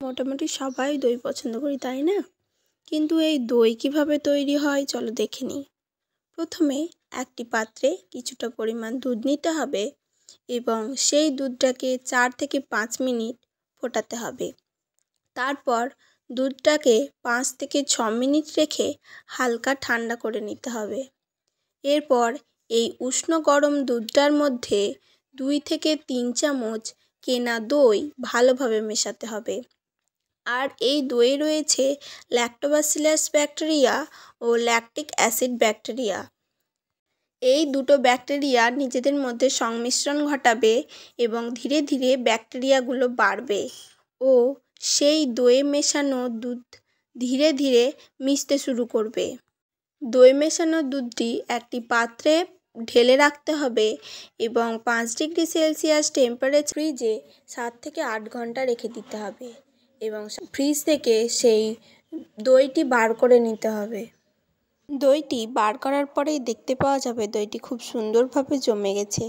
মোটামুটি সবাই দই পছন্দ করি, তাই না? কিন্তু এই দই কিভাবে তৈরি হয় চলো দেখে নিই। প্রথমে একটি পাত্রে কিছুটা পরিমাণ দুধ নিতে হবে এবং সেই দুধটাকে 4 থেকে 5 মিনিট ফোটাতে হবে। তারপর দুধটাকে 5 থেকে 6 মিনিট রেখে হালকা ঠান্ডা করে নিতে হবে। এরপর এই উষ্ণ গরম দুধটার মধ্যে 2 থেকে 3 চামচ কেনা দই ভালোভাবে মেশাতে হবে। আর এই দইয়ে রয়েছে ল্যাক্টোবাসিলাস ব্যাকটেরিয়া ও ল্যাকটিক অ্যাসিড ব্যাকটেরিয়া। এই দুটো ব্যাকটেরিয়া নিজেদের মধ্যে সংমিশ্রণ ঘটাবে এবং ধীরে ধীরে ব্যাকটেরিয়াগুলো বাড়বে ও সেই দইয়ে মেশানো দুধ ধীরে ধীরে মিশতে শুরু করবে। দই মেশানো দুধটি একটি পাত্রে ঢেলে রাখতে হবে এবং 5 ডিগ্রি সেলসিয়াস টেম্পারেচার ফ্রিজে 7 থেকে 8 ঘন্টা রেখে দিতে হবে এবং ফ্রিজ থেকে সেই দইটি বার করে নিতে হবে। দইটি বার করার পরেই দেখতে পাওয়া যাবে দইটি খুব সুন্দরভাবে জমে গেছে।